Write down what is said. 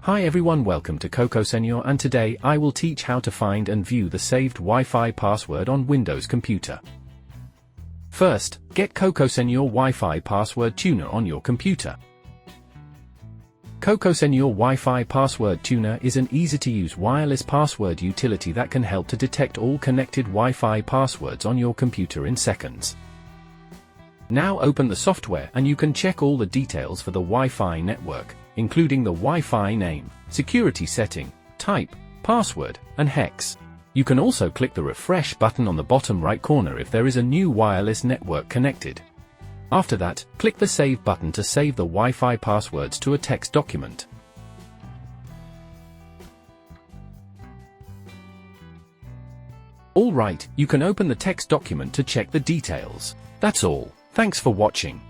Hi everyone, welcome to Cocosenor, and today I will teach how to find and view the saved Wi-Fi password on Windows computer. First, get Cocosenor WiFi Password Tuner on your computer. Cocosenor WiFi Password Tuner is an easy-to-use wireless password utility that can help to detect all connected Wi-Fi passwords on your computer in seconds. Now open the software and you can check all the details for the Wi-Fi network, including the Wi-Fi name, security setting, type, password, and hex. You can also click the refresh button on the bottom right corner if there is a new wireless network connected. After that, click the Save button to save the Wi-Fi passwords to a text document. Alright, you can open the text document to check the details. That's all. Thanks for watching.